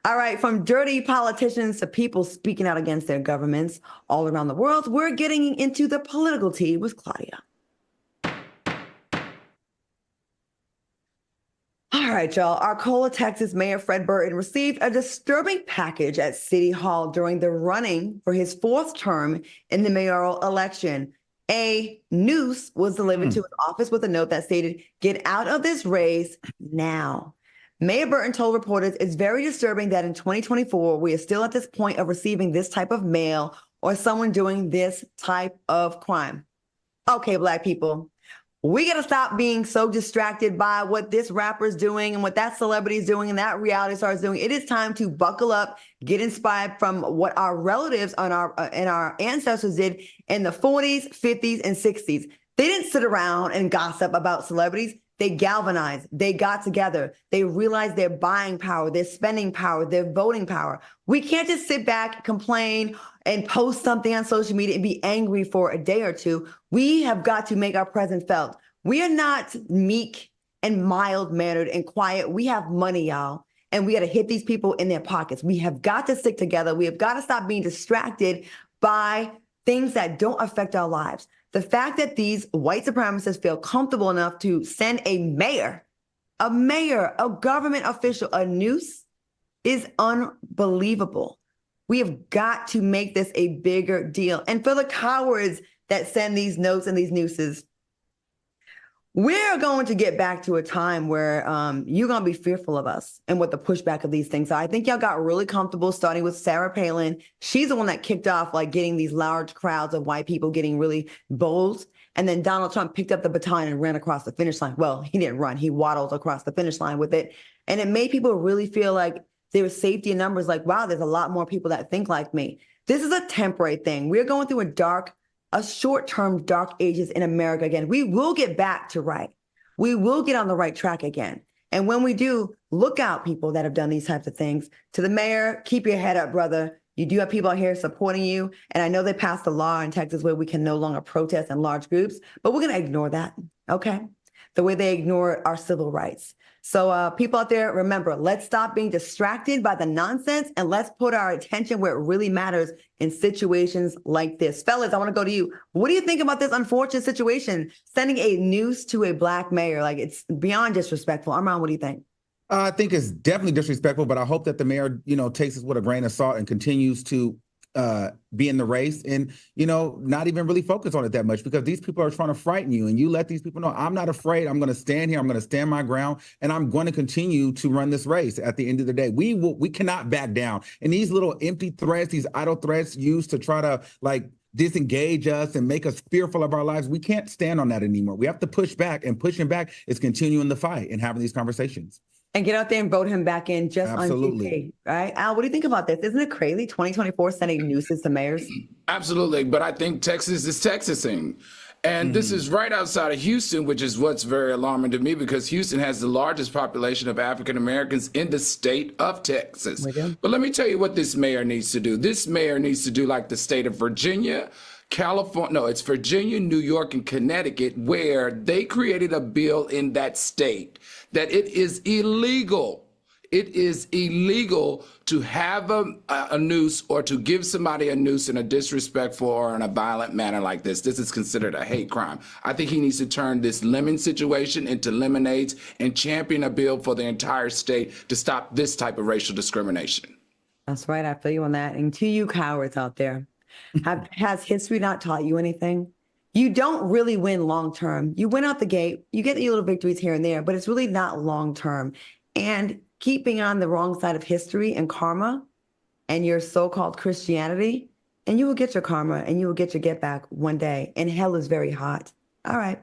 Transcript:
All right, from dirty politicians to people speaking out against their governments all around the world, we're getting into the political tea with Claudia. All right, y'all. Arcola, Texas Mayor Fred Burton received a disturbing package at City Hall during the running for his fourth term in the mayoral election. A noose was delivered to his office with a note that stated, "Get out of this race now." Mayor Burton told reporters, "It's very disturbing that in 2024, we are still at this point of receiving this type of mail or someone doing this type of crime." Okay, Black people, we got to stop being so distracted by what this rapper is doing and what that celebrity is doing and that reality star is doing. It is time to buckle up, get inspired from what our relatives and our ancestors did in the 40s, 50s, and 60s. They didn't sit around and gossip about celebrities. They galvanized. They got together. They realized their buying power, their spending power, their voting power. We can't just sit back, complain, and post something on social media and be angry for a day or two. We have got to make our presence felt. We are not meek and mild-mannered and quiet. We have money, y'all, and we got to hit these people in their pockets. We have got to stick together. We have got to stop being distracted by things that don't affect our lives. The fact that these white supremacists feel comfortable enough to send a mayor, a government official, a noose is unbelievable. We have got to make this a bigger deal. And for the cowards that send these notes and these nooses, we're going to get back to a time where you're going to be fearful of us and what the pushback of these things are. I think y'all got really comfortable starting with Sarah Palin. She's the one that kicked off like getting these large crowds of white people getting really bold. And then Donald Trump picked up the baton and ran across the finish line. Well, he didn't run. He waddled across the finish line with it. And it made people really feel like there was safety in numbers, like, wow, there's a lot more people that think like me. This is a temporary thing. We're going through a short-term dark ages in America again. We will get back to right. We will get on the right track again. And when we do, look out, people that have done these types of things. To the mayor, keep your head up, brother. You do have people out here supporting you. And I know they passed a law in Texas where we can no longer protest in large groups, but we're going to ignore that, okay? The way they ignore our civil rights. So people out there, remember, let's stop being distracted by the nonsense and let's put our attention where it really matters in situations like this. Fellas, I want to go to you. What do you think about this unfortunate situation, sending a noose to a Black mayor? Like, it's beyond disrespectful. Armand, what do you think? I think it's definitely disrespectful, but I hope that the mayor, takes this with a grain of salt and continues to be in the race and, not even really focus on it that much, because these people are trying to frighten you, and you let these people know, I'm not afraid. I'm going to stand here. I'm going to stand my ground, and I'm going to continue to run this race. At the end of the day, we cannot back down. And these little empty threats, these idle threats used to try to disengage us and make us fearful of our lives. We can't stand on that anymore. We have to push back, and pushing back is continuing the fight and having these conversations. And get out there and vote him back in just Absolutely. on GP, right? Al, what do you think about this? Isn't it crazy? 2024 sending nooses to mayors? Absolutely. But I think Texas is Texasing. And this is right outside of Houston, which is what's very alarming to me, because Houston has the largest population of African Americans in the state of Texas. But let me tell you what this mayor needs to do. This mayor needs to do like the state of Virginia, California, no, it's Virginia, New York, and Connecticut, where they created a bill in that state that it is illegal. It is illegal to have a noose or to give somebody a noose in a disrespectful or in a violent manner like this. This is considered a hate crime. I think he needs to turn this lemon situation into lemonades and champion a bill for the entire state to stop this type of racial discrimination. That's right. I feel you on that. And to you cowards out there, has history not taught you anything? You don't really win long term. You win out the gate, you get your little victories here and there, but it's really not long term. And keeping on the wrong side of history and karma and your so-called Christianity, and you will get your karma and you will get your get back one day. And hell is very hot. All right.